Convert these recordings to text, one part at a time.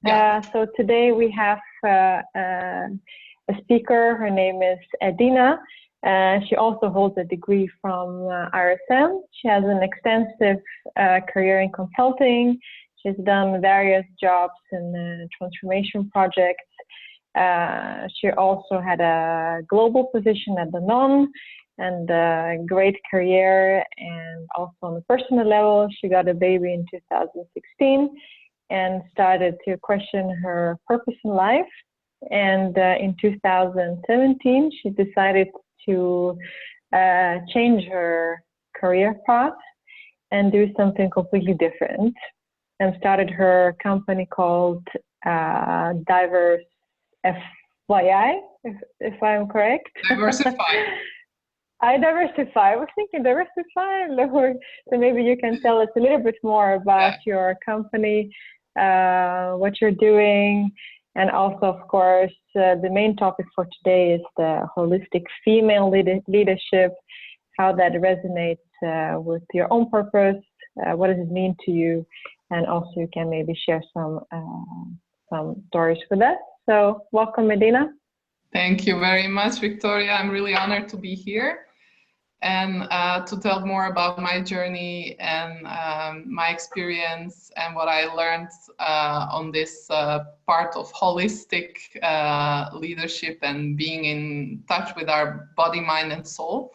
Yeah. So today we have a speaker. Her name is Edina. She also holds a degree from RSM. She has an extensive career in consulting. She's done various jobs in transformation projects. She also had a global position at Danone and a great career. And also on the personal level, she got a baby in 2016 and started to question her purpose in life. And in 2017, she decided to change her career path and do something completely different, and started her company called Diverse FYI, if I'm correct. Diversify. I diversify. I was thinking diversify, Lord. So maybe you can tell us a little bit more about your company, what you're doing, and also, of course, the main topic for today is the holistic female leadership, how that resonates with your own purpose, what does it mean to you, and also you can maybe share some stories with us. So welcome, Edina. Thank you very much, Victoria. I'm really honored to be here and to tell more about my journey and my experience and what I learned on this part of holistic leadership and being in touch with our body, mind, and soul.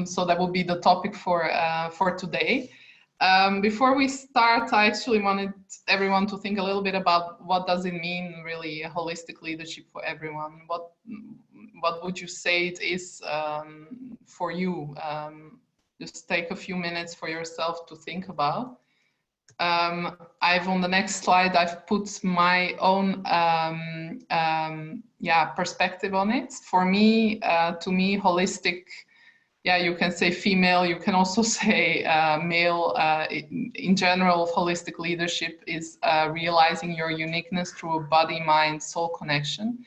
So that will be the topic for today. Before we start, I actually wanted everyone to think a little bit about what does it mean really holistic leadership for everyone. What would you say it is for you? Just take a few minutes for yourself to think about. On the next slide, I've put my own perspective on it. For me, to me, holistic, you can say female, you can also say male. In general, holistic leadership is realizing your uniqueness through a body, mind, soul connection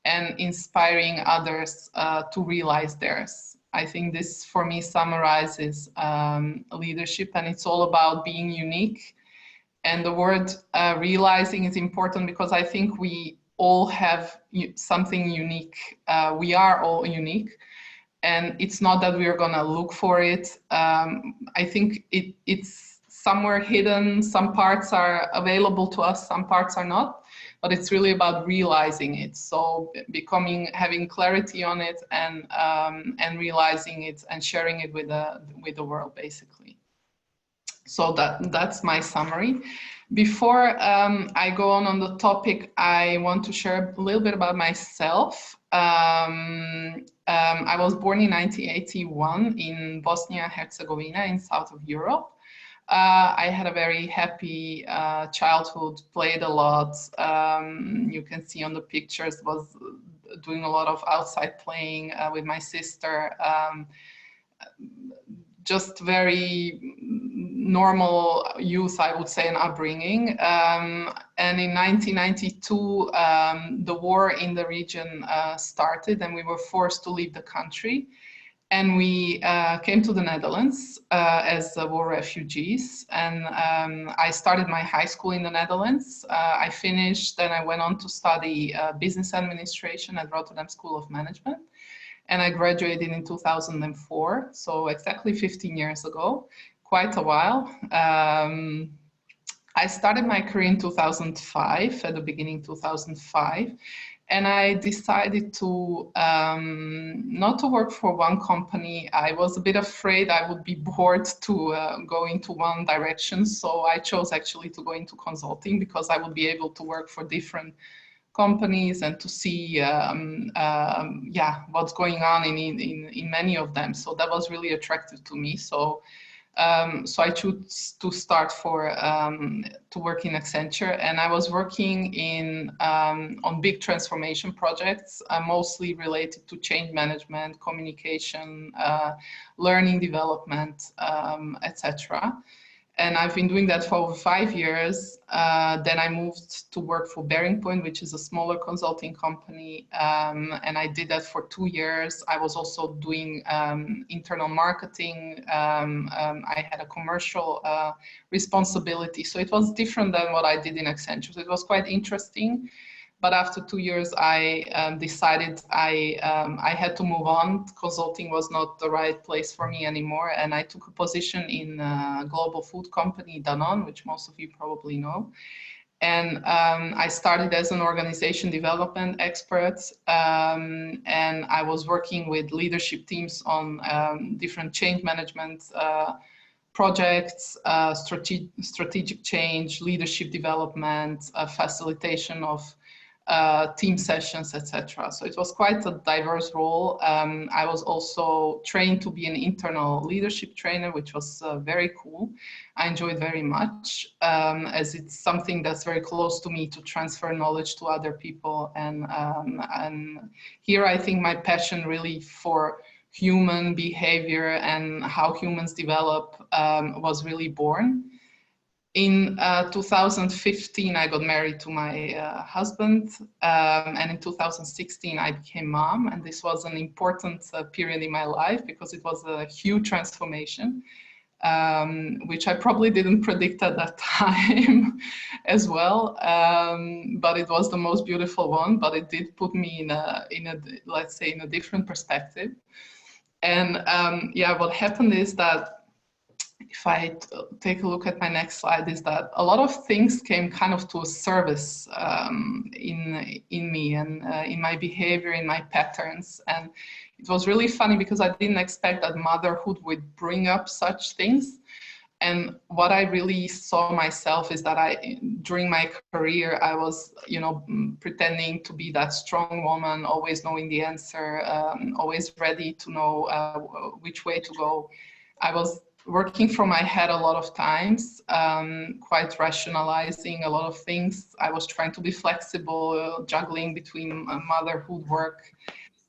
and inspiring others to realize theirs. I think this, for me, summarizes leadership, and it's all about being unique. And the word realizing is important because I think we all have something unique. We are all unique. And it's not that we are going to look for it. I think it's somewhere hidden. Some parts are available to us, some parts are not. But it's really about realizing it. So having clarity on it and realizing it and sharing it with the world, basically. So that's my summary. Before I go on the topic, I want to share a little bit about myself. I was born in 1981 in Bosnia-Herzegovina in south of Europe. I had a very happy childhood, played a lot. You can see on the pictures, was doing a lot of outside playing with my sister. Just very normal youth, I would say, and upbringing. And in 1992, the war in the region started and we were forced to leave the country. And we came to the Netherlands as war refugees. And I started my high school in the Netherlands. I finished, then I went on to study business administration at Rotterdam School of Management. And I graduated in 2004, so exactly 15 years ago, quite a while. I started my career in 2005, at the beginning 2005, and I decided to not to work for one company. I was a bit afraid I would be bored to go into one direction, so I chose actually to go into consulting because I would be able to work for different companies and to see what's going on in many of them. So that was really attractive to me. So I chose to start to work in Accenture, and I was working on big transformation projects, mostly related to change management, communication, learning development, etc. And I've been doing that for over 5 years. Then I moved to work for Bearing Point, which is a smaller consulting company. And I did that for 2 years. I was also doing internal marketing. I had a commercial responsibility. So it was different than what I did in Accenture. So it was quite interesting. But after 2 years, I decided I had to move on. Consulting was not the right place for me anymore. And I took a position in a global food company, Danone, which most of you probably know. And I started as an organization development expert. And I was working with leadership teams on different change management projects, strategic change, leadership development, facilitation of team sessions, etc. So it was quite a diverse role. I was also trained to be an internal leadership trainer, which was very cool. I enjoyed very much, as it's something that's very close to me to transfer knowledge to other people. And here I think my passion really for human behavior and how humans develop was really born. In 2015, I got married to my husband, and in 2016, I became mom, and this was an important period in my life because it was a huge transformation, which I probably didn't predict at that time as well, but it was the most beautiful one, but it did put me in a let's say, in a different perspective. And yeah, what happened is that if I take a look at my next slide, is that a lot of things came kind of to a service in me and in my behavior, in my patterns. And it was really funny because I didn't expect that motherhood would bring up such things. And what I really saw myself is that during my career, I was, pretending to be that strong woman, always knowing the answer, always ready to know which way to go. I was working from my head a lot of times, quite rationalizing a lot of things. I was trying to be flexible, juggling between motherhood, work.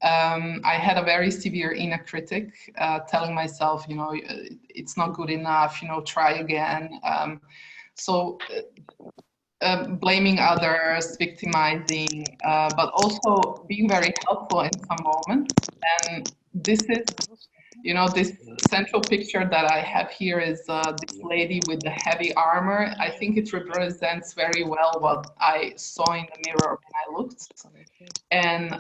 I had a very severe inner critic, telling myself, it's not good enough, try again. Blaming others, victimizing, but also being very helpful in some moments. And this is, this central picture that I have here is this lady with the heavy armor. I think it represents very well what I saw in the mirror when I looked. And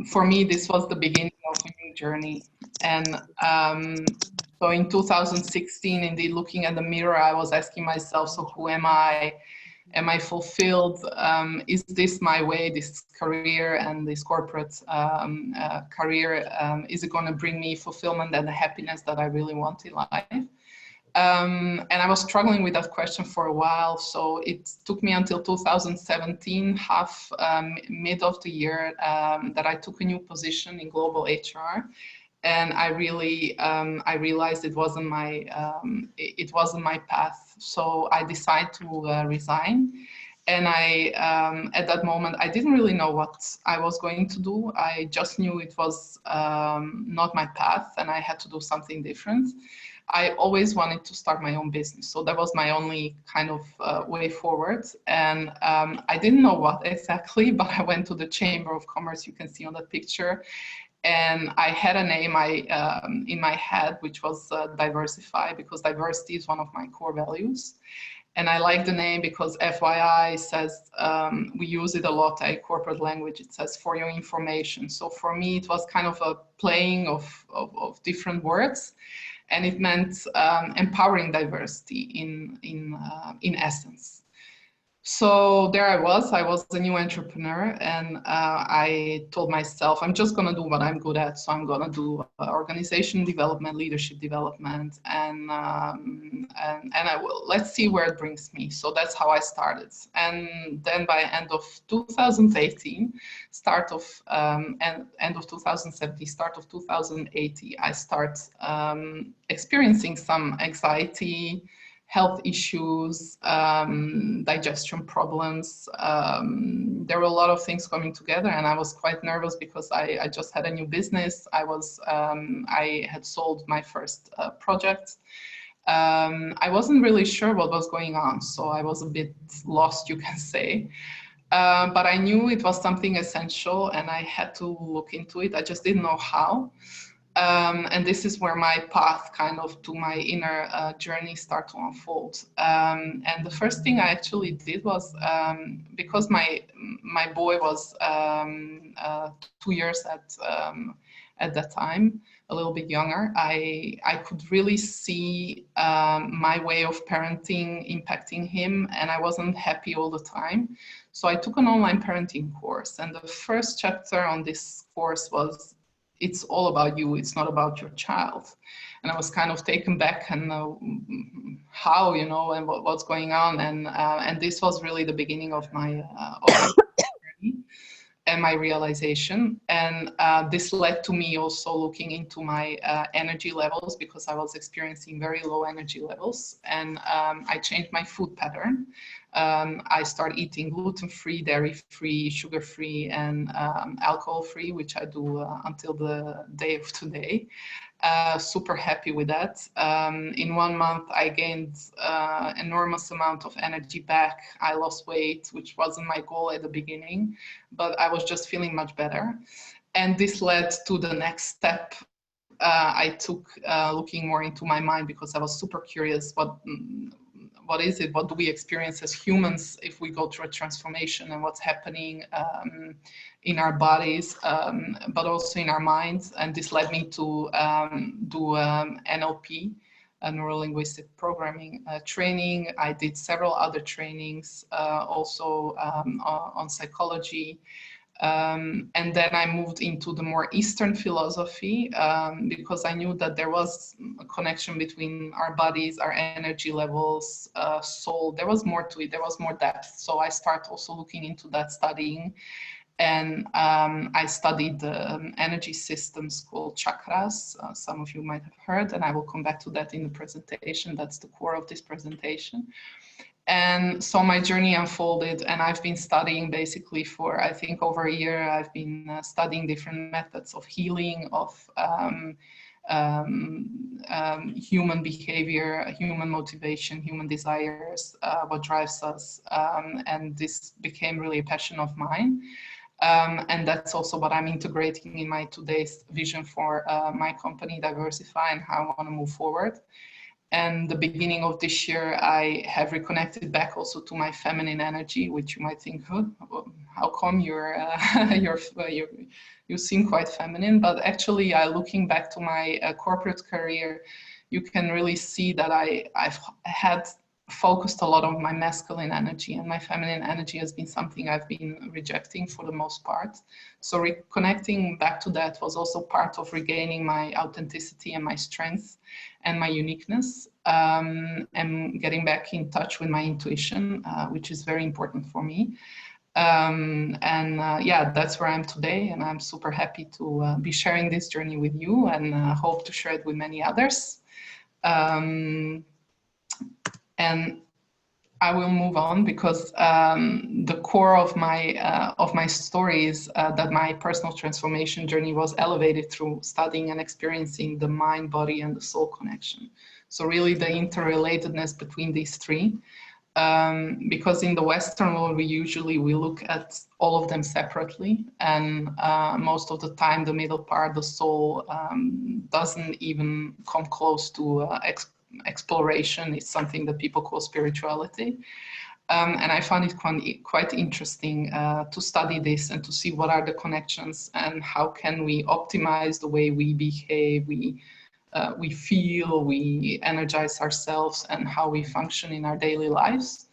for me, this was the beginning of a new journey. And so in 2016, indeed, looking at the mirror, I was asking myself, so who am I? Am I fulfilled? Is this my way, this career and this corporate career? Is it going to bring me fulfillment and the happiness that I really want in life? And I was struggling with that question for a while. So it took me until 2017, mid of the year, that I took a new position in global HR. And I really, I realized it wasn't my path. So I decided to resign. And at that moment, I didn't really know what I was going to do. I just knew it was not my path and I had to do something different. I always wanted to start my own business. So that was my only kind of way forward. And I didn't know what exactly, but I went to the Chamber of Commerce, you can see on that picture. And I had a name in my head, which was Diversify, because diversity is one of my core values. And I like the name because FYI says, we use it a lot at corporate language. It says for your information. So for me, it was kind of a playing of different words. And it meant empowering diversity in essence. So there I was a new entrepreneur, and I told myself, I'm just going to do what I'm good at. So I'm going to do organization development, leadership development, and I will, let's see where it brings me. So that's how I started. And then by end of 2018, end of 2017, start of 2018, I start experiencing some anxiety, health issues, digestion problems. There were a lot of things coming together, and I was quite nervous because I just had a new business. I had sold my first project. I wasn't really sure what was going on, so I was a bit lost, you can say. But I knew it was something essential and I had to look into it. I just didn't know how. And this is where my path kind of to my inner journey start to unfold. And the first thing I actually did was, because my boy was 2 years at that time, a little bit younger, I could really see my way of parenting impacting him, and I wasn't happy all the time. So I took an online parenting course, and the first chapter on this course was, it's all about you, it's not about your child. And I was kind of taken back, and how, you know, and what's going on. And this was really the beginning of my journey and my realization. And this led to me also looking into my energy levels, because I was experiencing very low energy levels. And I changed my food pattern. I started eating gluten-free, dairy-free, sugar-free, and alcohol-free, which I do until the day of today. Super happy with that. In 1 month, I gained enormous amount of energy back. I lost weight, which wasn't my goal at the beginning, but I was just feeling much better. And this led to the next step I took, looking more into my mind, because I was super curious, what is it? What do we experience as humans if we go through a transformation, and what's happening in our bodies, but also in our minds? And this led me to do NLP, neuro-linguistic programming training. I did several other trainings, also on psychology. And then I moved into the more Eastern philosophy, because I knew that there was a connection between our bodies, our energy levels, soul. There was more to it, there was more depth. So I started also looking into that, studying. And I studied the energy systems called chakras. Some of you might have heard, and I will come back to that in the presentation. That's the core of this presentation. And so my journey unfolded, and I've been studying basically for, I think, over a year. I've been studying different methods of healing, of human behavior, human motivation, human desires, what drives us. And this became really a passion of mine. And that's also what I'm integrating in my today's vision for my company, Diversify, and how I want to move forward. And the beginning of this year, I have reconnected back also to my feminine energy, which you might think, oh, how come you seem quite feminine? But actually, looking back to my corporate career, you can really see that I've had focused a lot on my masculine energy, and my feminine energy has been something I've been rejecting for the most part. So reconnecting back to that was also part of regaining my authenticity and my strength and my uniqueness, and getting back in touch with my intuition, which is very important for me. Yeah, that's where I am today, and I'm super happy to be sharing this journey with you, and hope to share it with many others. And I will move on, because the core of my story is that my personal transformation journey was elevated through studying and experiencing the mind, body, and the soul connection. So really the interrelatedness between these three, because in the Western world, we look at all of them separately, and most of the time the middle part, the soul, doesn't even come close to exploration. Is something that people call spirituality. And I found it quite interesting to study this and to see what are the connections and how can we optimize the way we behave, we feel, we energize ourselves, and how we function in our daily lives.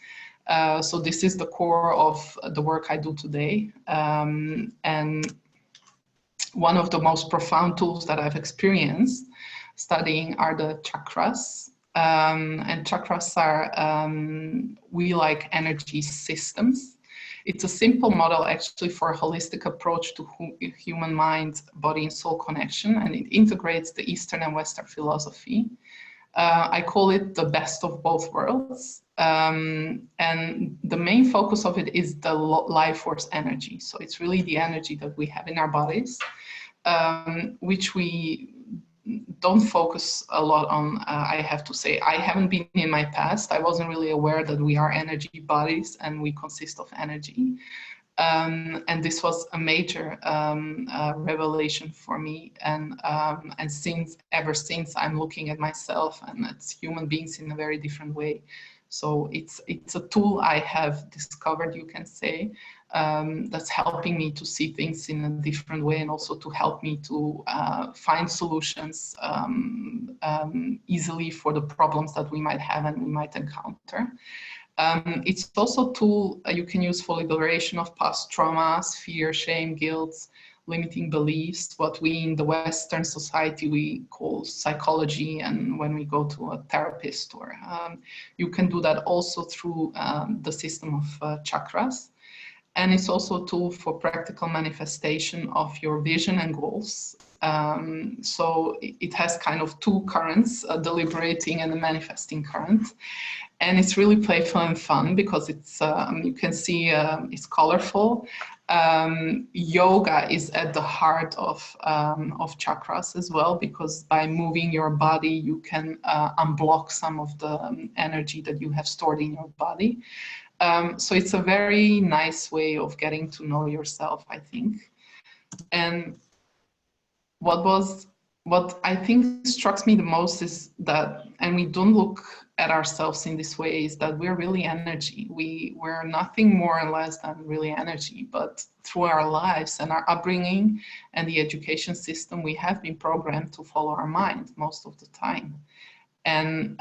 So this is the core of the work I do today. And one of the most profound tools that I've experienced studying are the chakras. And chakras are wheel-like energy systems. It's a simple model actually for a holistic approach to human mind, body, and soul connection, and it integrates the Eastern and Western philosophy. I call it the best of both worlds. And the main focus of it is the life force energy. So it's really the energy that we have in our bodies, which we don't focus a lot on, I have to say, I haven't been in my past. I wasn't really aware that we are energy bodies and we consist of energy. And this was a major revelation for me. And ever since, I'm looking at myself and at human beings in a very different way. So it's a tool I have discovered, you can say, that's helping me to see things in a different way, and also to help me to find solutions easily for the problems that we might have and we might encounter. It's also a tool you can use for liberation of past traumas, fear, shame, guilt, limiting beliefs, what we in the Western society we call psychology, and when we go to a therapist, or you can do that also through the system of chakras. And it's also a tool for practical manifestation of your vision and goals. So it has kind of two currents, the liberating and the manifesting current. And it's really playful and fun because it's, you can see it's colorful. Yoga is at the heart of chakras as well, because by moving your body, you can unblock some of the energy that you have stored in your body. So it's a very nice way of getting to know yourself, I think. And what I think struck me the most is that, and we don't look at ourselves in this way, is that we're really energy. We're nothing more or less than really energy, but through our lives and our upbringing and the education system, we have been programmed to follow our mind most of the time. And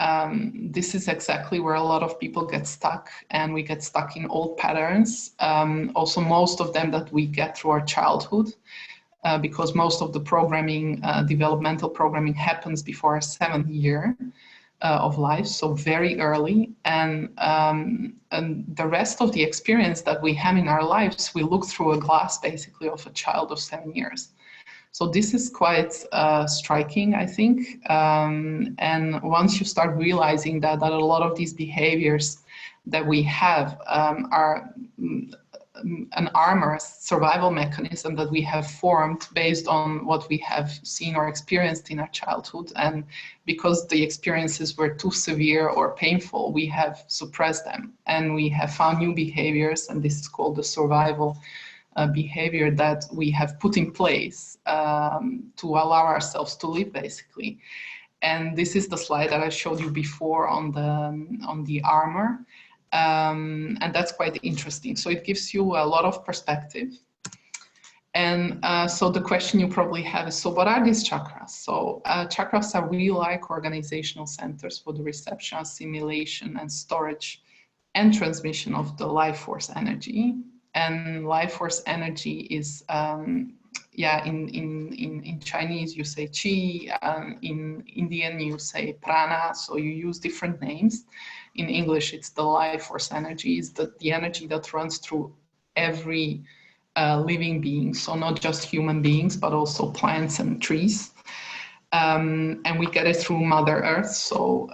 this is exactly where a lot of people get stuck, and we get stuck in old patterns. Also, most of them that we get through our childhood, because most of the programming, developmental programming, happens before our 7th year of life, so very early. And the rest of the experience that we have in our lives, we look through a glass basically of a child of 7 years. So this is quite striking, I think. And once you start realizing that a lot of these behaviors that we have are an armor, a survival mechanism that we have formed based on what we have seen or experienced in our childhood. And because the experiences were too severe or painful, we have suppressed them and we have found new behaviors. And this is called the survival behavior that we have put in place to allow ourselves to live, basically. And this is the slide that I showed you before on the armor. And that's quite interesting. So it gives you a lot of perspective. And so the question you probably have is, so what are these chakras? So chakras are really like organizational centers for the reception, assimilation, and storage and transmission of the life force energy. And life force energy is, in Chinese you say qi, in Indian you say prana, so you use different names. In English it's the life force energy, is the energy that runs through every living being, so not just human beings, but also plants and trees. And we get it through Mother Earth. So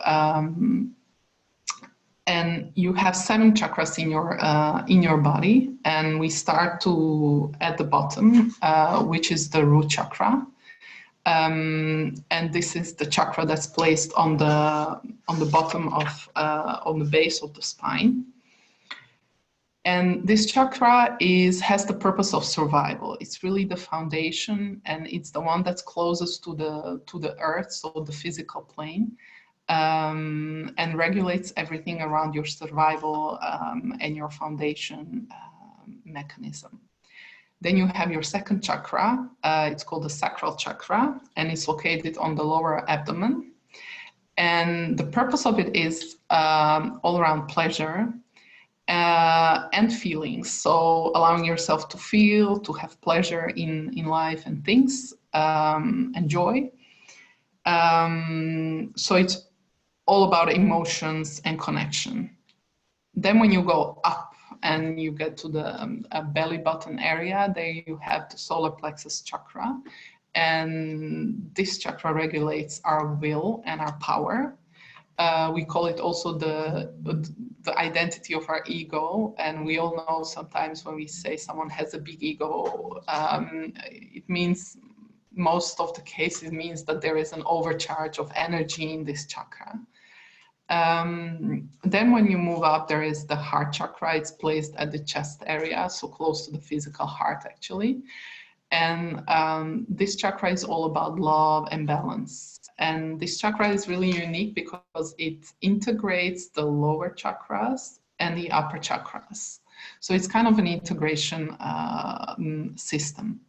and you have 7 chakras in your body, and we start at the bottom, which is the root chakra, and this is the chakra that's placed on the bottom of on the base of the spine. And this chakra has the purpose of survival. It's really the foundation, and it's the one that's closest to the earth, so the physical plane. And regulates everything around your survival and your foundation mechanism. Then you have your 2nd chakra. It's called the sacral chakra, and it's located on the lower abdomen. And the purpose of it is all around pleasure and feelings. So allowing yourself to feel, to have pleasure in life and things, and joy. So it's all about emotions and connection. Then when you go up and you get to the belly button area, there you have the solar plexus chakra. And this chakra regulates our will and our power. We call it also the identity of our ego. And we all know sometimes when we say someone has a big ego, it means most of the cases means that there is an overcharge of energy in this chakra. Then when you move up, there is the heart chakra. It's placed at the chest area, so close to the physical heart actually. And this chakra is all about love and balance. And this chakra is really unique because it integrates the lower chakras and the upper chakras. So it's kind of an integration system.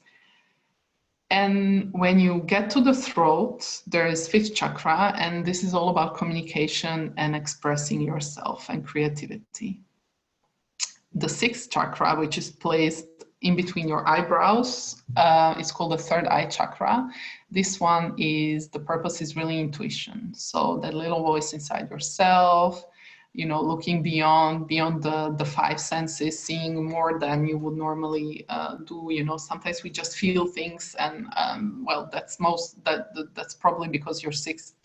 And when you get to the throat, there is fifth chakra, and this is all about communication and expressing yourself and creativity. The sixth chakra, which is placed in between your eyebrows, it's called the third eye chakra. This one is, the purpose is really intuition. So that little voice inside yourself, you know, looking beyond the five senses, seeing more than you would normally do. You know, sometimes we just feel things, and well, that's probably because your sixth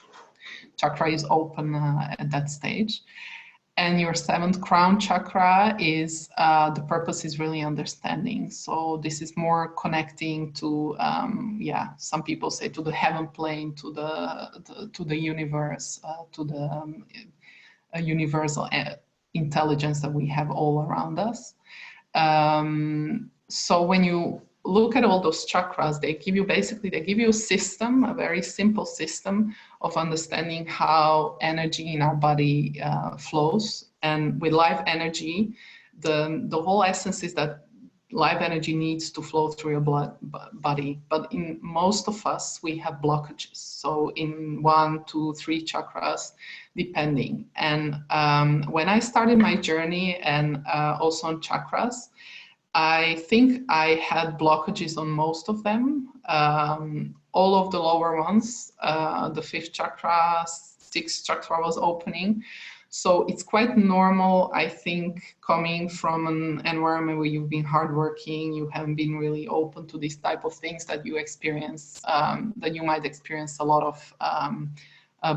chakra is open at that stage. And your seventh crown chakra is, the purpose is really understanding. So this is more connecting to, yeah, some people say to the heaven plane, to the universe, to the a universal intelligence that we have all around us. So when you look at all those chakras, they give you a system, a very simple system of understanding how energy in our body flows. And with life energy, the whole essence is that life energy needs to flow through your body. But in most of us, we have blockages. So in 1, 2, 3 chakras, depending. And when I started my journey, and also on chakras, I think I had blockages on most of them. All of the lower ones, the fifth chakra, sixth chakra was opening. So it's quite normal, I think, coming from an environment where you've been hardworking, you haven't been really open to these type of things, that you experience, that you might experience a lot of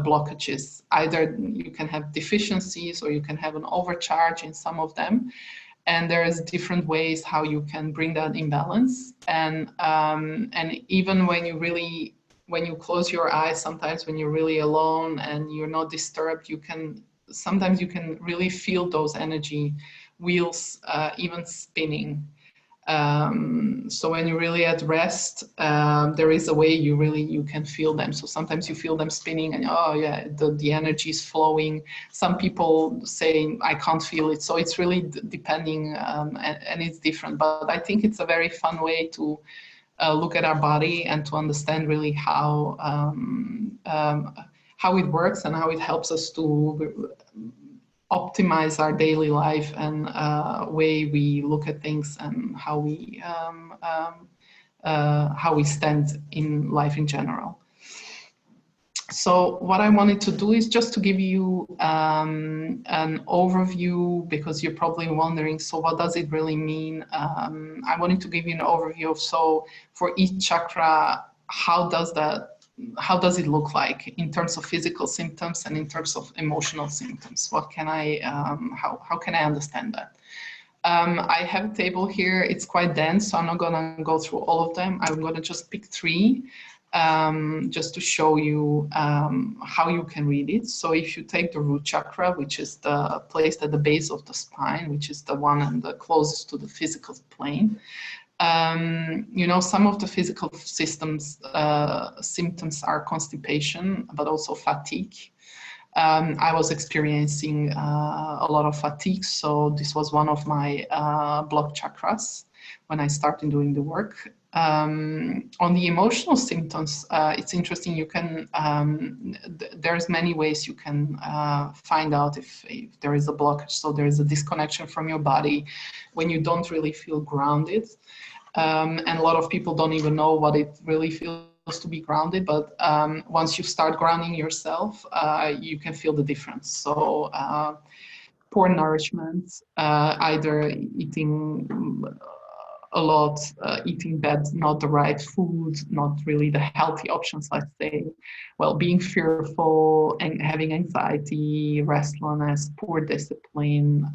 blockages. Either you can have deficiencies, or you can have an overcharge in some of them. And there's different ways how you can bring that in balance. And even when you close your eyes, sometimes when you're really alone and you're not disturbed, sometimes you can really feel those energy wheels even spinning. So when you're really at rest, there is a way you can feel them. So sometimes you feel them spinning, and oh yeah, the energy is flowing. Some people say I can't feel it. So it's really depending, and it's different. But I think it's a very fun way to look at our body and to understand really how it works and how it helps us to optimize our daily life and way we look at things, and how we stand in life in general. So what I wanted to do is just to give you an overview, because you're probably wondering, so what does it really mean? I wanted to give you an overview of, so for each chakra, how does it look like in terms of physical symptoms and in terms of emotional symptoms? What can I, how can I understand that? I have a table here. It's quite dense, so I'm not gonna go through all of them. I'm gonna just pick 3, just to show you how you can read it. So if you take the root chakra, which is the placed at the base of the spine, which is the one and the closest to the physical plane, you know, some of the physical symptoms are constipation, but also fatigue. I was experiencing a lot of fatigue, so this was one of my blocked chakras when I started doing the work. On the emotional symptoms, it's interesting. You can there's many ways you can find out if there is a blockage. So there is a disconnection from your body when you don't really feel grounded. And a lot of people don't even know what it really feels to be grounded, but once you start grounding yourself, you can feel the difference. So poor nourishment, either eating a lot, eating bad, not the right food, not really the healthy options, let's say, well, being fearful and having anxiety, restlessness, poor discipline,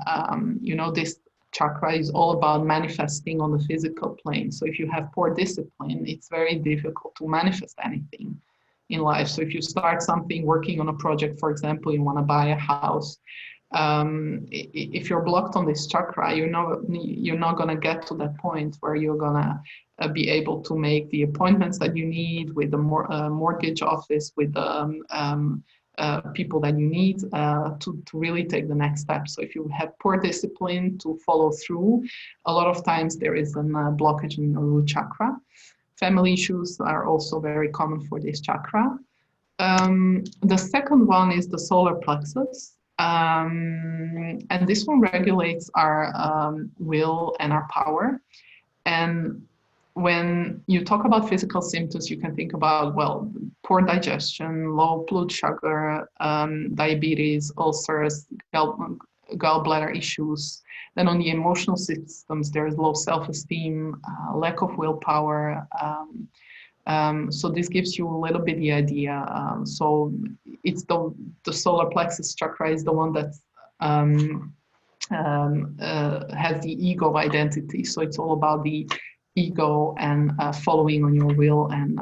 you know, this chakra is all about manifesting on the physical plane. So if you have poor discipline, it's very difficult to manifest anything in life. So if you start something, working on a project, for example, you want to buy a house, if you're blocked on this chakra, you're not going to get to that point where you're going to be able to make the appointments that you need with the mortgage office, with the people that you need to really take the next step. So if you have poor discipline to follow through, a lot of times there is a blockage in your root chakra. Family issues are also very common for this chakra. The second one is the solar plexus. And this one regulates our will and our power. And when you talk about physical symptoms, you can think about, well, poor digestion, low blood sugar, diabetes, ulcers, gallbladder issues. Then on the emotional systems, there's low self-esteem, lack of willpower. So this gives you a little bit the idea. So it's the solar plexus chakra is the one that has the ego identity. So it's all about the ego and following on your will and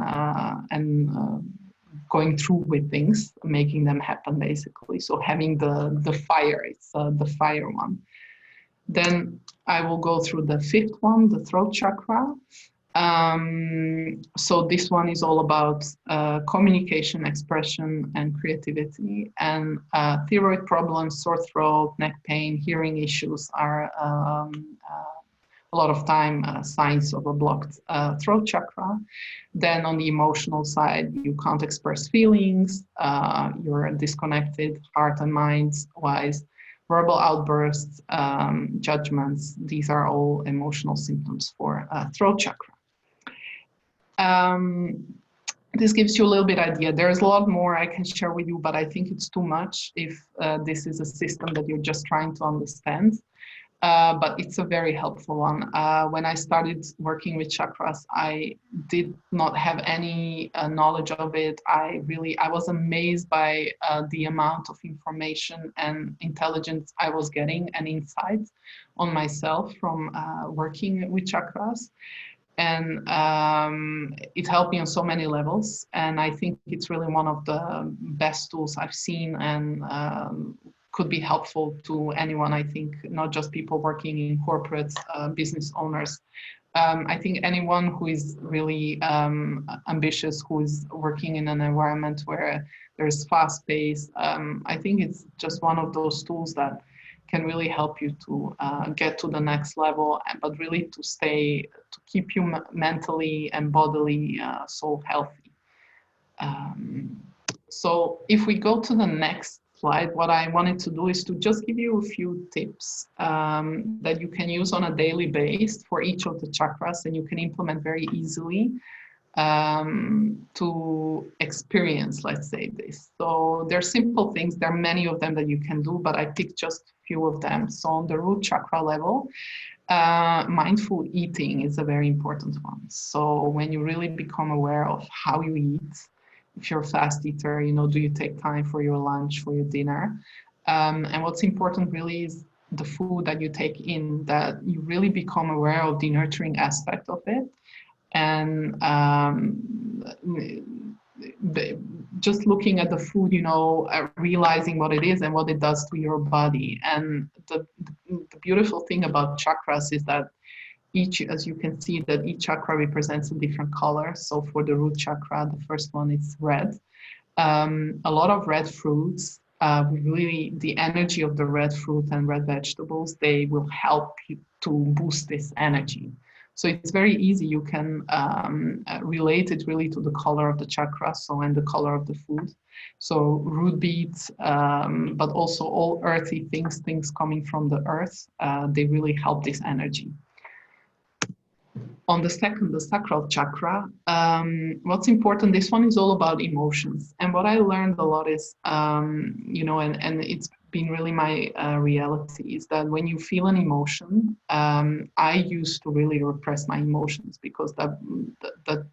going through with things, making them happen, basically. So having the fire, it's the fire one. Then I will go through the fifth one, the throat chakra. So this one is all about communication, expression, and creativity. And thyroid problems, sore throat, neck pain, hearing issues are a lot of time signs of a blocked throat chakra. Then on the emotional side, you can't express feelings, you're disconnected, heart and mind wise. Verbal outbursts, judgments, these are all emotional symptoms for throat chakra. This gives you a little bit idea. There's a lot more I can share with you, but I think it's too much if this is a system that you're just trying to understand. But it's a very helpful one. When I started working with chakras, I did not have any knowledge of it. I was amazed by the amount of information and intelligence I was getting and insights on myself from working with chakras. And it helped me on so many levels. And I think it's really one of the best tools I've seen and could be helpful to anyone, I think, not just people working in corporate business owners. I think anyone who is really ambitious, who is working in an environment where there's fast pace, I think it's just one of those tools that can really help you to get to the next level, but really to keep you mentally and bodily so healthy. So if we go to the next slide, what I wanted to do is to just give you a few tips that you can use on a daily basis for each of the chakras, and you can implement very easily to experience, let's say, this. So there are simple things, there are many of them that you can do, but I picked just a few of them. So on the root chakra level, mindful eating is a very important one. So when you really become aware of how you eat, if you're a fast eater, do you take time for your lunch, for your dinner? And what's important really is the food that you take in, that you really become aware of the nurturing aspect of it. And just looking at the food, realizing what it is and what it does to your body. And the beautiful thing about chakras is that as you can see, that each chakra represents a different color. So for the root chakra, the first one is red. A lot of red fruits, really the energy of the red fruit and red vegetables, they will help you to boost this energy. So it's very easy. You can relate it really to the color of the chakra, and the color of the food. So root beets, but also all earthy things coming from the earth, they really help this energy. On the second, the sacral chakra, what's important, this one is all about emotions. And what I learned a lot is, and it's been really my reality, is that when you feel an emotion, I used to really repress my emotions because that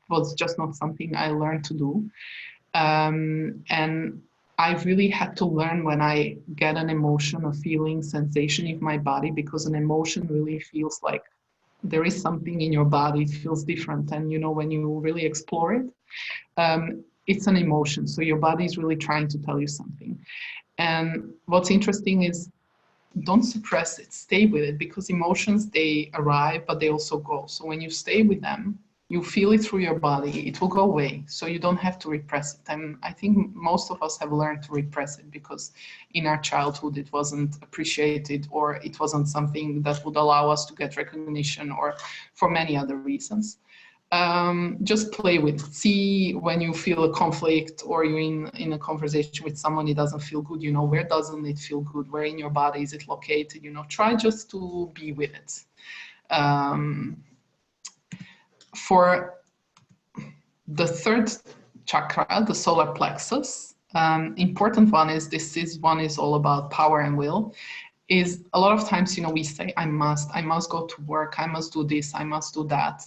was just not something I learned to do. And I really had to learn when I get an emotion, a feeling, sensation in my body, because an emotion really feels like there is something in your body. It feels different. And, you know, when you really explore it, it's an emotion. So your body is really trying to tell you something. And what's interesting is don't suppress it, stay with it, because emotions, they arrive, but they also go. So when you stay with them, you feel it through your body, it will go away. So you don't have to repress it. And I think most of us have learned to repress it because in our childhood, it wasn't appreciated, or it wasn't something that would allow us to get recognition, or for many other reasons. Just play with it. See when you feel a conflict, or you're in a conversation with someone, it doesn't feel good, you know, where doesn't it feel good? Where in your body is it located? You know, try just to be with it. For the third chakra, the solar plexus, important one is one is all about power and will. Is a lot of times, you know, we say, I must go to work, I must do this, I must do that.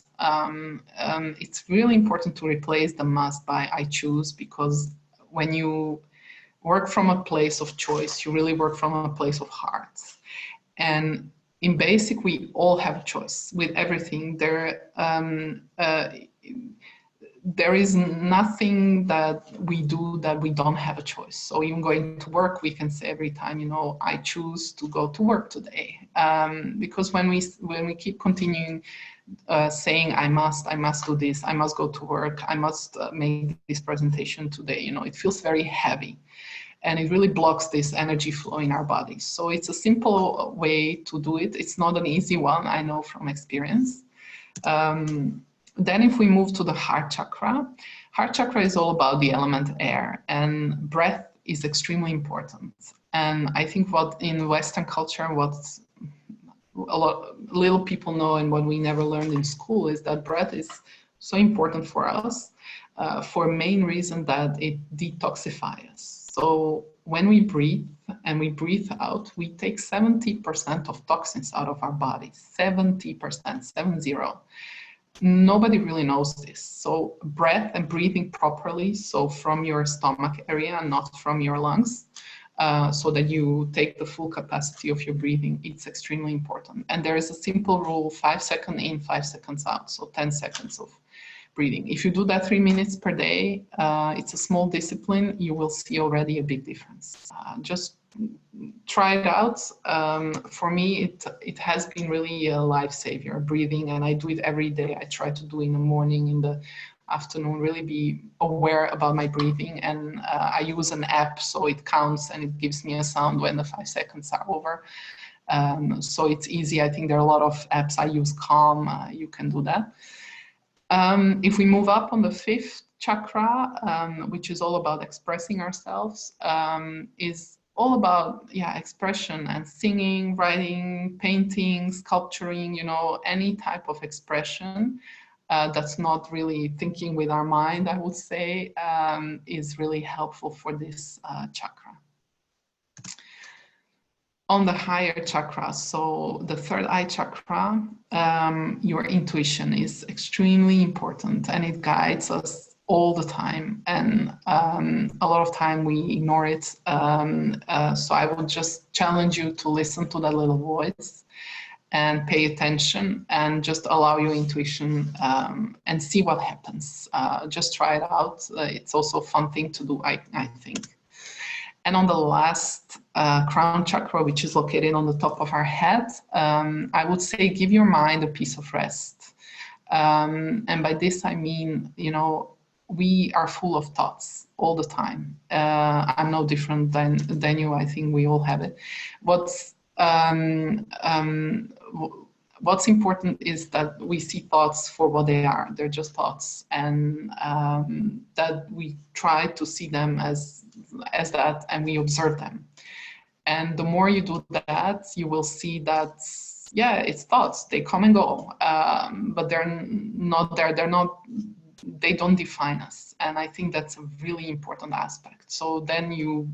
It's really important to replace the must by I choose, because when you work from a place of choice, you really work from a place of heart. And in basic, we all have a choice with everything. There is nothing that we do that we don't have a choice. So even going to work, we can say every time, you know, I choose to go to work today. Because when we keep continuing saying I must do this, I must go to work, I must make this presentation today, you know, it feels very heavy. And it really blocks this energy flow in our bodies. So it's a simple way to do it. It's not an easy one, I know from experience. Then if we move to the heart chakra is all about the element air, and breath is extremely important. And I think what in Western culture, what little people know and what we never learned in school is that breath is so important for us for a main reason that it detoxifies us. So when we breathe and we breathe out, we take 70% of toxins out of our body, 70%, 70. Nobody really knows this. So breath and breathing properly, so from your stomach area, not from your lungs, so that you take the full capacity of your breathing, it's extremely important. And there is a simple rule, 5 seconds in, 5 seconds out, so 10 seconds of breathing. If you do that 3 minutes per day, it's a small discipline, you will see already a big difference. Just try it out. For me, it has been really a lifesaver, breathing, and I do it every day. I try to do in the morning, in the afternoon, really be aware about my breathing. And I use an app, so it counts and it gives me a sound when the 5 seconds are over. So it's easy. I think there are a lot of apps. I use Calm. You can do that. If we move up on the fifth chakra, which is all about expressing ourselves, is all about expression and singing, writing, painting, sculpturing, you know, any type of expression that's not really thinking with our mind, I would say, is really helpful for this chakra. On the higher chakras, so the third eye chakra, your intuition is extremely important and it guides us all the time, and a lot of time we ignore it. So I would just challenge you to listen to that little voice and pay attention and just allow your intuition and see what happens. Just try it out. It's also a fun thing to do, I think. And on the last crown chakra, which is located on the top of our head, I would say give your mind a piece of rest. And by this, I mean, you know, we are full of thoughts all the time. I'm no different than you. I think we all have it. What's important is that we see thoughts for what they are. They're just thoughts, and that we try to see them as that, and we observe them. And the more you do that, you will see that, yeah, it's thoughts. They come and go, but they're not there. They don't define us. And I think that's a really important aspect. So then you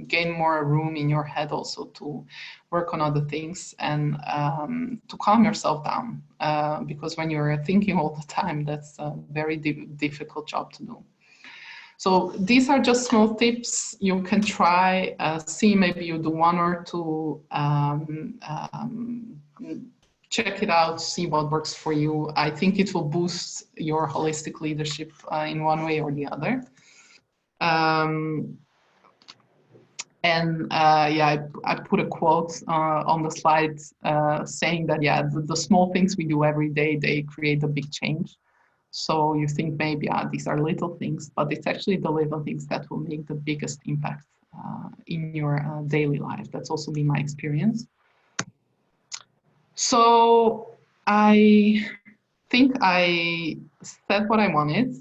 gain more room in your head also to work on other things and to calm yourself down. Because when you're thinking all the time, that's a very difficult job to do. So these are just small tips you can try, see, maybe you do one or two, check it out, see what works for you. I think it will boost your holistic leadership in one way or the other. I put a quote on the slide saying that, the small things we do every day, they create a big change. So you think maybe these are little things, but it's actually the little things that will make the biggest impact in your daily life. That's also been my experience. So I think I said what I wanted.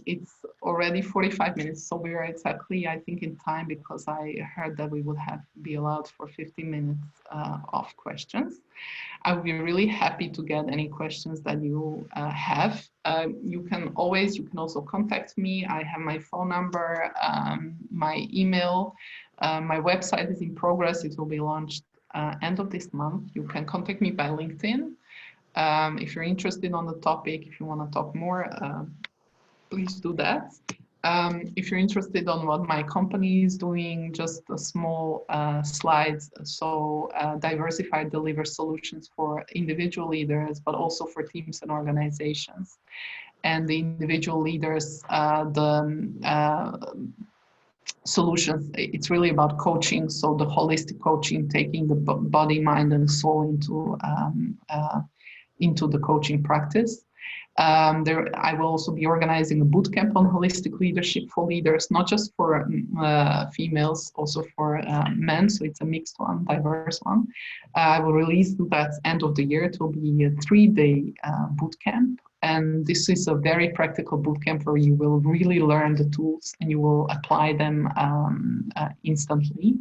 It's already 45 minutes, so we are exactly, I think, in time, because I heard that we would be allowed for 15 minutes of questions. I would be really happy to get any questions that you have. You can also contact me. I have my phone number, my email, my website is in progress. It will be launched end of this month. You can contact me by LinkedIn. If you're interested on the topic, if you want to talk more, please do that. If you're interested on what my company is doing, just a small slides. So Diversified delivers solutions for individual leaders, but also for teams and organizations. And the individual leaders, solutions, it's really about coaching. So the holistic coaching, taking the body, mind, and soul into the coaching practice. I will also be organizing a bootcamp on holistic leadership for leaders, not just for females, also for men. So it's a mixed one, diverse one. I will release that end of the year. It will be a 3-day bootcamp. And this is a very practical bootcamp where you will really learn the tools and you will apply them instantly.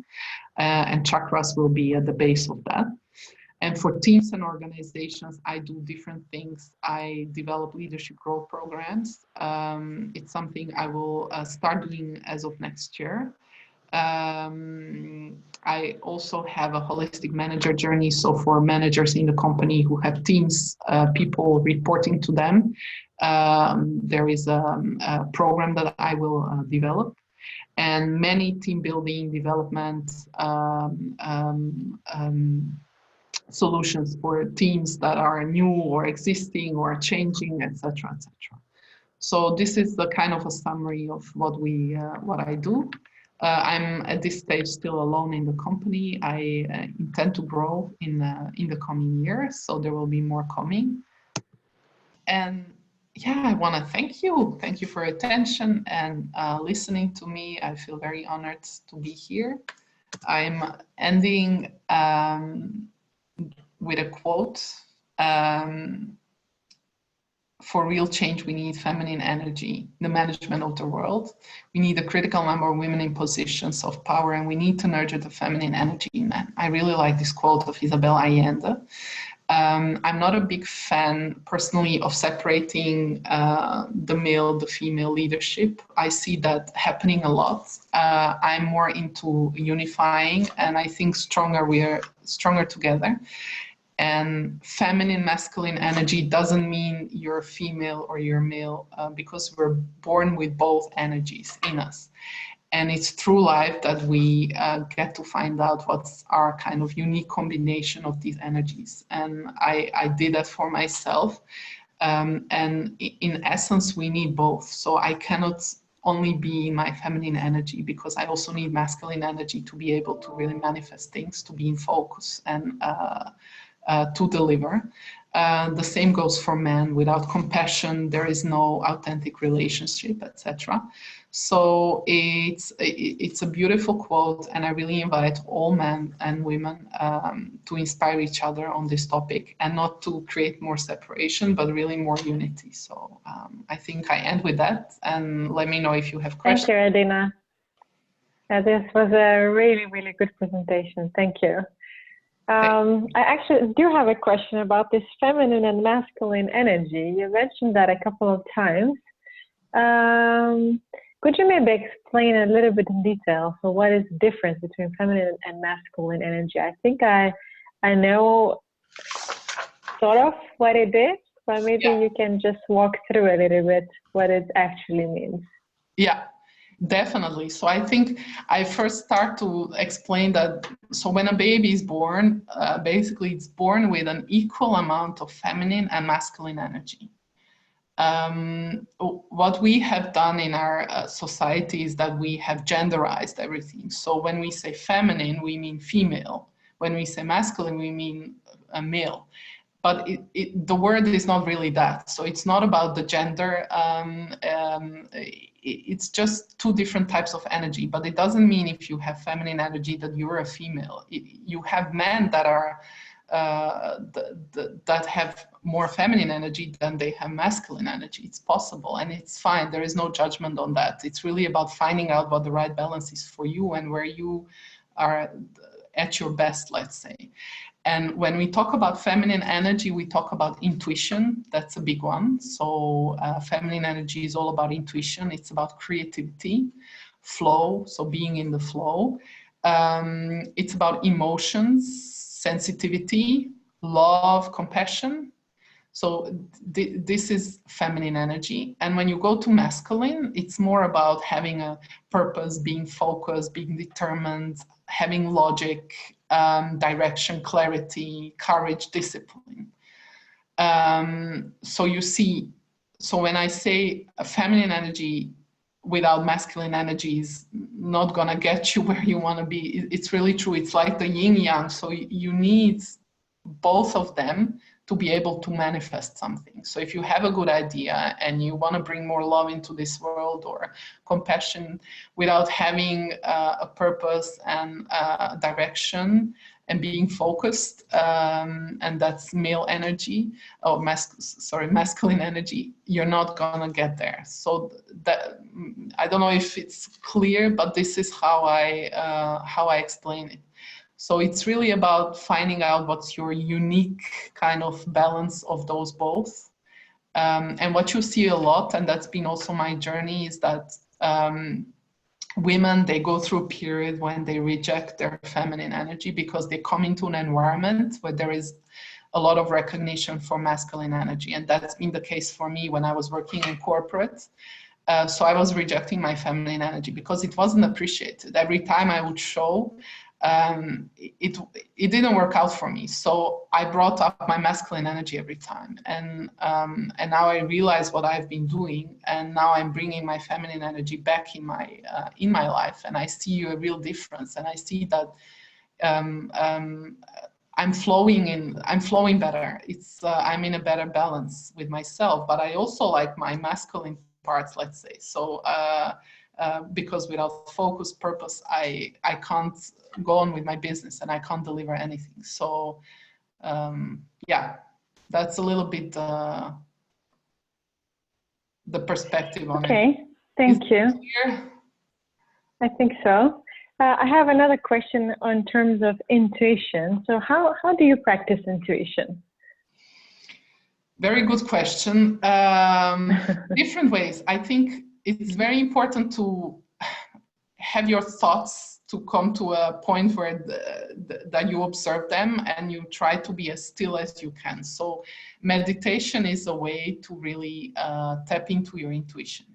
And chakras will be at the base of that. And for teams and organizations, I do different things. I develop leadership growth programs. It's something I will start doing as of next year. I also have a holistic manager journey. So for managers in the company who have teams, people reporting to them, there is a program that I will develop. And many team building, development, solutions for teams that are new or existing or changing, etc., etc. So this is the kind of a summary of what I do. I'm at this stage still alone in the company. I intend to grow in the coming years, so there will be more coming. And I want to thank you. Thank you for your attention and listening to me. I feel very honored to be here. I'm ending with a quote. For real change, we need feminine energy, the management of the world. We need a critical number of women in positions of power, and we need to nurture the feminine energy in men. I really like this quote of Isabel Allende. I'm not a big fan personally of separating the male, the female leadership. I see that happening a lot. I'm more into unifying, and I think we are stronger together. And feminine, masculine energy doesn't mean you're female or you're male, because we're born with both energies in us. And it's through life that we get to find out what's our kind of unique combination of these energies. And I did that for myself. And in essence, we need both. So I cannot only be in my feminine energy, because I also need masculine energy to be able to really manifest things, to be in focus and to deliver. The same goes for men. Without compassion, there is no authentic relationship, etc. So it's a beautiful quote, and I really invite all men and women to inspire each other on this topic, and not to create more separation, but really more unity. So I think I end with that, and let me know if you have questions. Thank you, Edina. This was a really, really good presentation. Thank you. I actually do have a question about this feminine and masculine energy. You mentioned that a couple of times. Could you maybe explain a little bit in detail? So what is the difference between feminine and masculine energy? I think I know sort of what it is, but maybe you can just walk through a little bit what it actually means. Yeah, definitely. So I think I first start to explain that. So when a baby is born, basically it's born with an equal amount of feminine and masculine energy. What we have done in our society is that we have genderized everything. So when we say feminine, we mean female. When we say masculine, we mean a male. But the word is not really that. So it's not about the gender. It's just two different types of energy. But it doesn't mean if you have feminine energy that you're a female. You have men that are that have more feminine energy than they have masculine energy. It's possible, and it's fine. There is no judgment on that. It's really about finding out what the right balance is for you and where you are at your best, let's say. And when we talk about feminine energy, we talk about intuition. That's a big one. So feminine energy is all about intuition. It's about creativity, flow, so being in the flow. It's about emotions, sensitivity, love, compassion. So this is feminine energy. And when you go to masculine, it's more about having a purpose, being focused, being determined, having logic, direction, clarity, courage, discipline. So you see, so when I say a feminine energy without masculine energy is not gonna get you where you wanna be, it's really true. It's like the yin yang. So you need both of them to be able to manifest something. So if you have a good idea and you want to bring more love into this world or compassion without having a purpose and direction and being focused, and that's male energy, or masculine energy, you're not gonna get there. So that, I don't know if it's clear, but this is how I explain it. So it's really about finding out what's your unique kind of balance of those both. And what you see a lot, and that's been also my journey, is that women, they go through a period when they reject their feminine energy because they come into an environment where there is a lot of recognition for masculine energy. And that's been the case for me when I was working in corporate. So I was rejecting my feminine energy because it wasn't appreciated. Every time I would show, it didn't work out for me. So I brought up my masculine energy every time, and now I realize what I've been doing, and now I'm bringing my feminine energy back in my life, and I see a real difference, and I see that I'm flowing better. I'm in a better balance with myself, but I also like my masculine parts, let's say. So because without focus, purpose, I can't go on with my business and I can't deliver anything. So yeah, that's a little bit the perspective on it. Okay, thank you. I think so. I have another question on terms of intuition. So how do you practice intuition? Very good question. Different ways. I think it's very important to have your thoughts to come to a point where that you observe them and you try to be as still as you can. So meditation is a way to really tap into your intuition.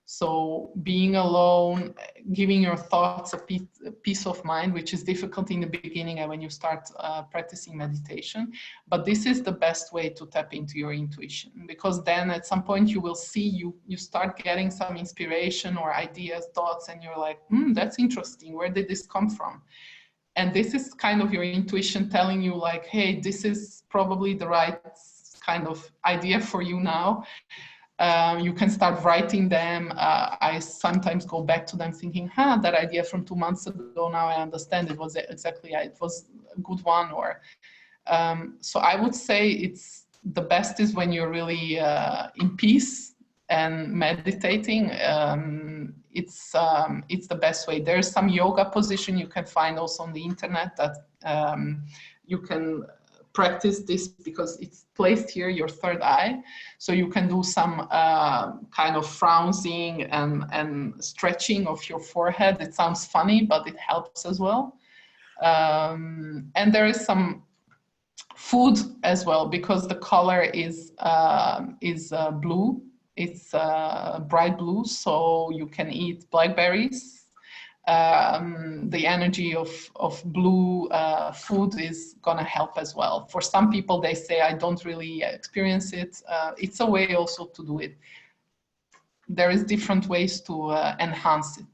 So being alone, giving your thoughts a peace of mind, which is difficult in the beginning and when you start practicing meditation. But this is the best way to tap into your intuition, because then at some point you will see, you start getting some inspiration or ideas, thoughts, and you're like, that's interesting. Where did this come from? And this is kind of your intuition telling you like, hey, this is probably the right kind of idea for you now. You can start writing them. I sometimes go back to them thinking, that idea from 2 months ago, now I understand it was it was a good one. Or so I would say it's the best is when you're really in peace and meditating. It's the best way. There's some yoga position you can find also on the internet that you can practice this, because it's placed here, your third eye. So you can do some kind of frowning and stretching of your forehead. It sounds funny, but it helps as well. And there is some food as well, because the color is blue. It's bright blue, so you can eat blackberries. The energy of blue food is gonna help as well. For some people, they say, I don't really experience it. It's a way also to do it. There is different ways to enhance it.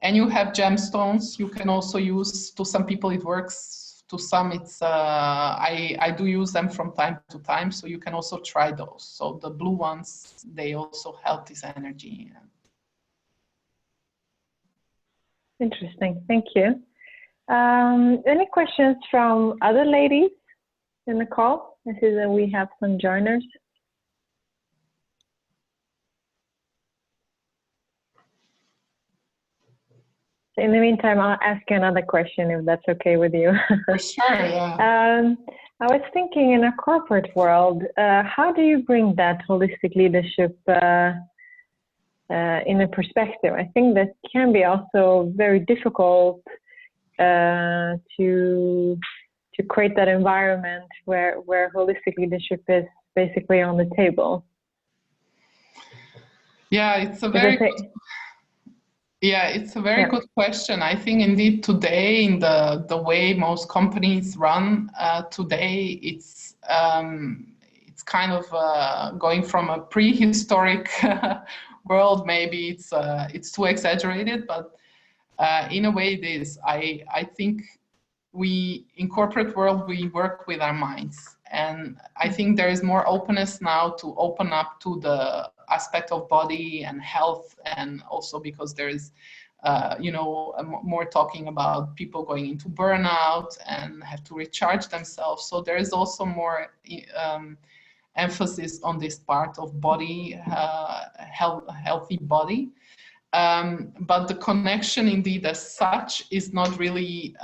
And you have gemstones you can also use. To some people it works, to some it's, I do use them from time to time, so you can also try those. So the blue ones, they also help this energy. Interesting, thank you. Any questions from other ladies in the call? I see that we have some joiners. In the meantime, I'll ask you another question if that's okay with you. For sure, yeah. I was thinking, in a corporate world, how do you bring that holistic leadership in a perspective? I think that can be also very difficult to create that environment where holistic leadership is basically on the table. Yeah, it's a very good question. I think indeed today, in the way most companies run today, it's kind of going from a prehistoric world. Maybe it's too exaggerated, but in a way it is. I think in corporate world, we work with our minds. And I think there is more openness now to open up to the aspect of body and health, and also because there is, more talking about people going into burnout and have to recharge themselves. So there is also more emphasis on this part of body, healthy body. But the connection indeed as such is not really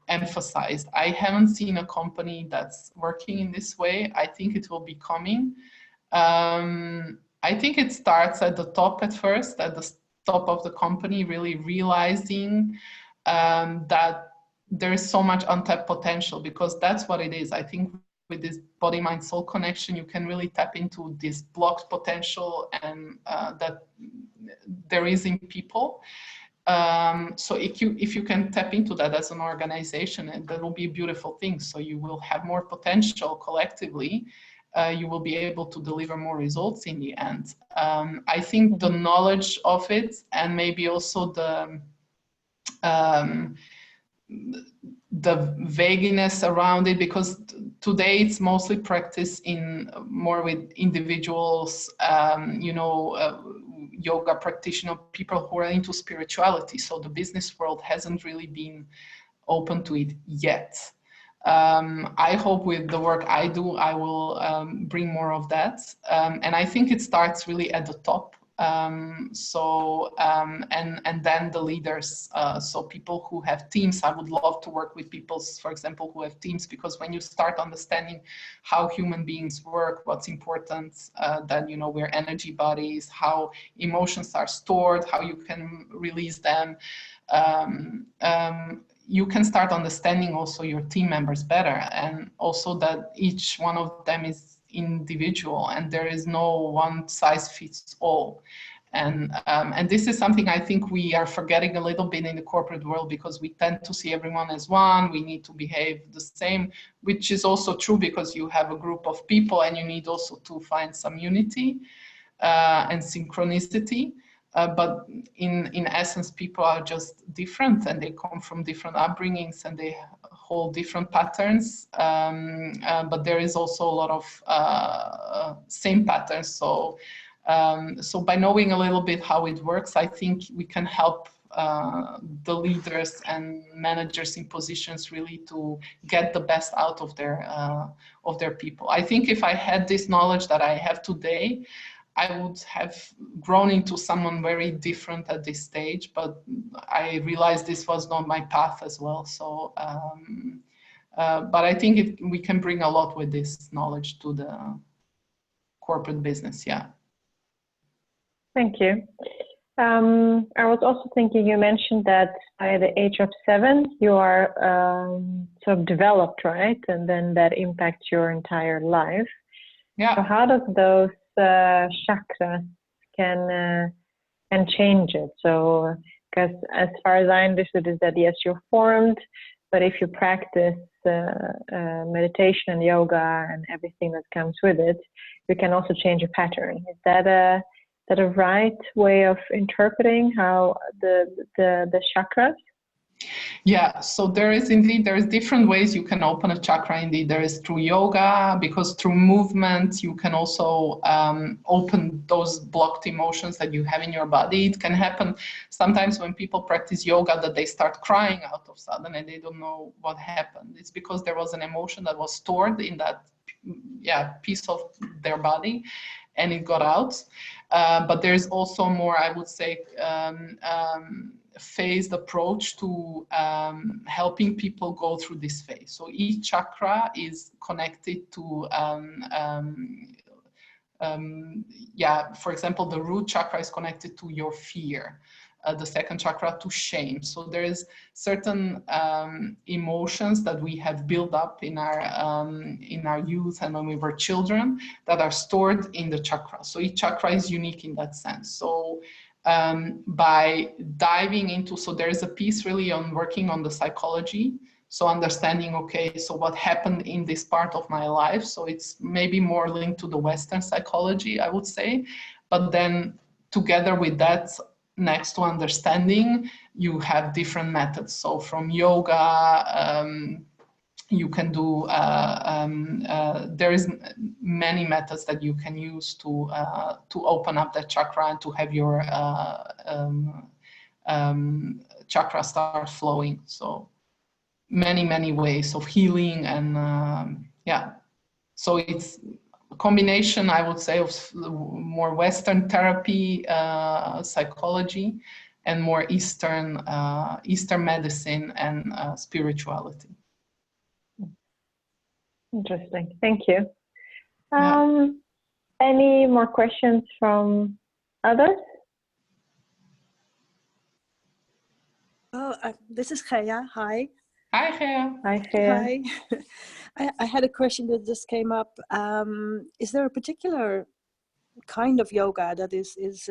emphasized. I haven't seen a company that's working in this way. I think it will be coming. I think it starts at the top at first, at the top of the company, really realizing that there is so much untapped potential, because that's what it is. I think with this body, mind, soul connection, you can really tap into this blocked potential and that there is in people. So if you can tap into that as an organization, and that will be a beautiful thing. So you will have more potential collectively. You will be able to deliver more results in the end. I think the knowledge of it, and maybe also the vagueness around it, because today it's mostly practiced in more with individuals, yoga practitioner, people who are into spirituality. So the business world hasn't really been open to it yet. I hope with the work I do, I will bring more of that. And I think it starts really at the top. And then the leaders, so people who have teams. I would love to work with people, for example, who have teams, because when you start understanding how human beings work, what's important, then we're energy bodies, how emotions are stored, how you can release them. You can start understanding also your team members better, and also that each one of them is individual and there is no one size fits all. And this is something I think we are forgetting a little bit in the corporate world, because we tend to see everyone as one. We need to behave the same, which is also true because you have a group of people and you need also to find some unity and synchronicity. But in essence, people are just different, and they come from different upbringings, and they hold different patterns. But there is also a lot of same patterns. So by knowing a little bit how it works, I think we can help the leaders and managers in positions really to get the best out of their people. I think if I had this knowledge that I have today, I would have grown into someone very different at this stage, but I realized this was not my path as well. So, but I think we can bring a lot with this knowledge to the corporate business, yeah. Thank you. I was also thinking, you mentioned that by the age of 7, you are sort of developed, right? And then that impacts your entire life. Yeah. So how does those chakras can change it. So, because as far as I understood is that yes, you're formed, but if you practice meditation and yoga and everything that comes with it, you can also change a pattern. Is that a right way of interpreting how the chakras? Yeah, so there is different ways you can open a chakra. Indeed, there is through yoga, because through movement you can also open those blocked emotions that you have in your body. It can happen sometimes when people practice yoga that they start crying out of sudden and they don't know what happened. It's because there was an emotion that was stored in that piece of their body and it got out. But there's also more, I would say, phased approach to helping people go through this phase. So each chakra is connected to, for example, the root chakra is connected to your fear. The second chakra to shame. So there is certain emotions that we have built up in our youth and when we were children that are stored in the chakra. So each chakra is unique in that sense. So by diving into, so there is a piece really on working on the psychology. So understanding, okay, so what happened in this part of my life? So it's maybe more linked to the Western psychology, I would say. But then together with that, next to understanding, you have different methods. So from yoga, you can do, there is many methods that you can use to open up that chakra and to have your chakra start flowing. So many ways of healing and so it's a combination, I would say, of more Western therapy, psychology, and more Eastern medicine and spirituality. Interesting. Thank you. Any more questions from others? Oh, this is Gea. Hi. Hi, Gea. Hi, Gea. Hi. I had a question that just came up. Is there a particular kind of yoga that is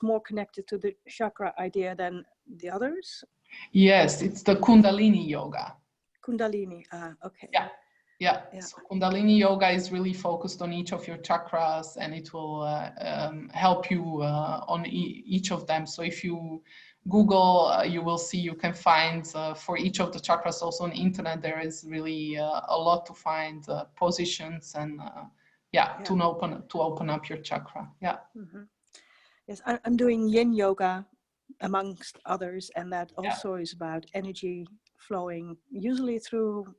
more connected to the chakra idea than the others? Yes, it's the Kundalini yoga. Kundalini. Okay. Yeah. So Kundalini yoga is really focused on each of your chakras, and it will help you on each of them. So if you Google, you will see, you can find for each of the chakras. Also on internet, there is really a lot to find, positions and to open up your chakra. Yeah. Mm-hmm. Yes, I'm doing yin yoga amongst others, and that also is about energy flowing, usually through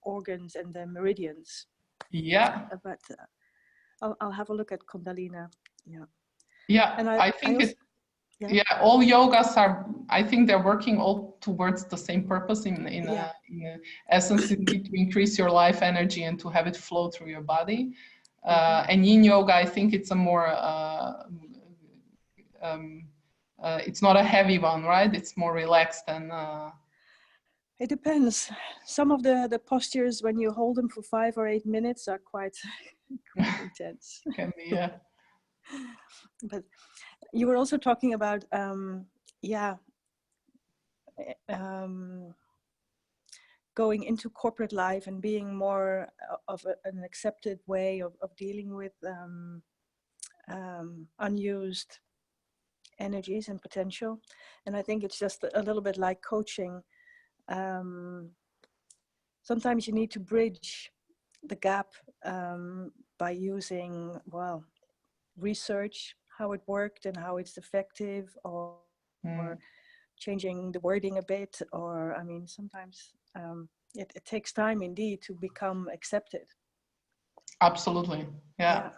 organs and the meridians. Yeah. But I'll have a look at Kundalini. Yeah. And I think all yogas are, I think they're working all towards the same purpose in essence, to increase your life energy and to have it flow through your body. And yin yoga, I think it's a more, it's not a heavy one, right? It's more relaxed and... It depends. Some of the postures, when you hold them for 5 or 8 minutes, are quite intense. Can be, yeah. But you were also talking about, going into corporate life and being more of an accepted way of dealing with unused energies and potential. And I think it's just a little bit like coaching. Sometimes you need to bridge the gap by using, research, how it worked and how it's effective, or changing the wording a bit, or sometimes it takes time indeed to become accepted. Absolutely. Yeah,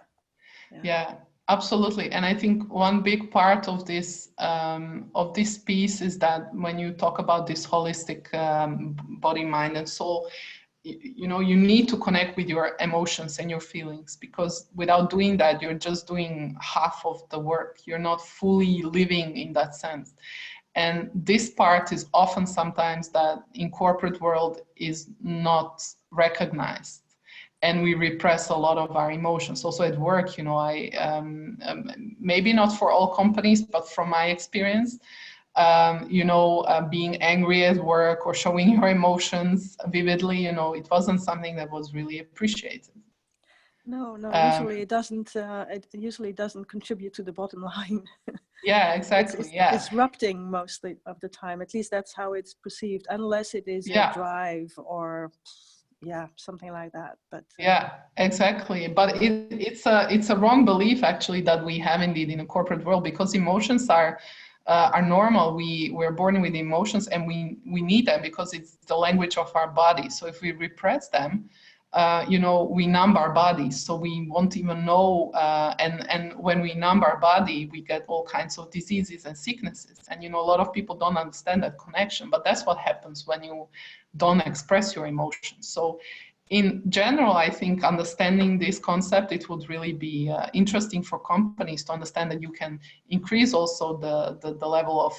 absolutely. And I think one big part of this piece is that when you talk about this holistic body, mind, and soul, you need to connect with your emotions and your feelings, because without doing that, you're just doing half of the work. You're not fully living in that sense. And this part is often sometimes that in corporate world is not recognized. and we repress a lot of our emotions. Also at work, you know, maybe not for all companies, but from my experience, you know, being angry at work or showing your emotions vividly, you know, it wasn't something that was really appreciated. No, usually it doesn't. It usually doesn't contribute to the bottom line. Yeah, exactly. It's disrupting mostly of the time. At least that's how it's perceived, unless it is a drive or something like that. But yeah, exactly. But it's a wrong belief actually that we have indeed in the corporate world, because emotions are normal. We're born with emotions, and we need them because it's the language of our body. So if we repress them, you know, we numb our bodies, so we won't even know. And when we numb our body, we get all kinds of diseases and sicknesses. And you know, a lot of people don't understand that connection. But that's what happens when you don't express your emotions. So in general, I think understanding this concept, it would really be interesting for companies to understand that you can increase also the level of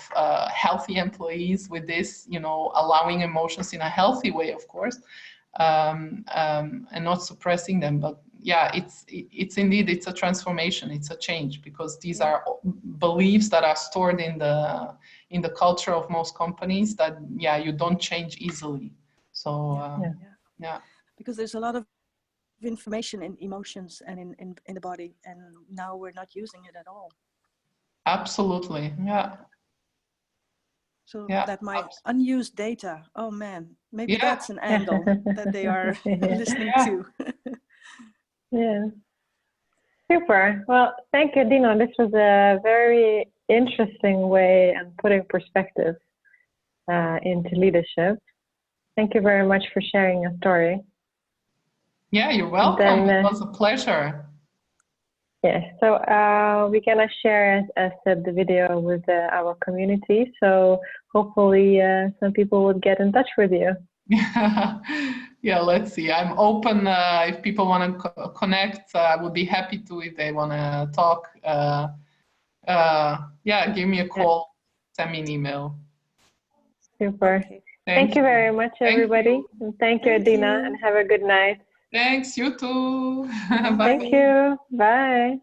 healthy employees with this, you know, allowing emotions in a healthy way, of course, and not suppressing them. But yeah, it's indeed, it's a transformation, it's a change, because these are beliefs that are stored in the culture of most companies that, you don't change easily. So yeah. Because there's a lot of information in emotions and in the body, and now we're not using it at all. Absolutely, yeah. So that my unused data, oh man, maybe that's an angle that they are listening to. Yeah. Super. Well, thank you, Edina. This was a very interesting way and putting perspective into leadership. Thank you very much for sharing your story. Yeah, you're welcome. It was a pleasure. Yes, so we're gonna share, as said, the video with our community. So hopefully some people would get in touch with you. Yeah, let's see. I'm open. If people want to connect, I would be happy to. If they want to talk, give me a call, send me an email. Super. Okay. Thank you very much, everybody. And thank you, Edina, and have a good night. Thanks, you too. Bye. Thank you. Bye.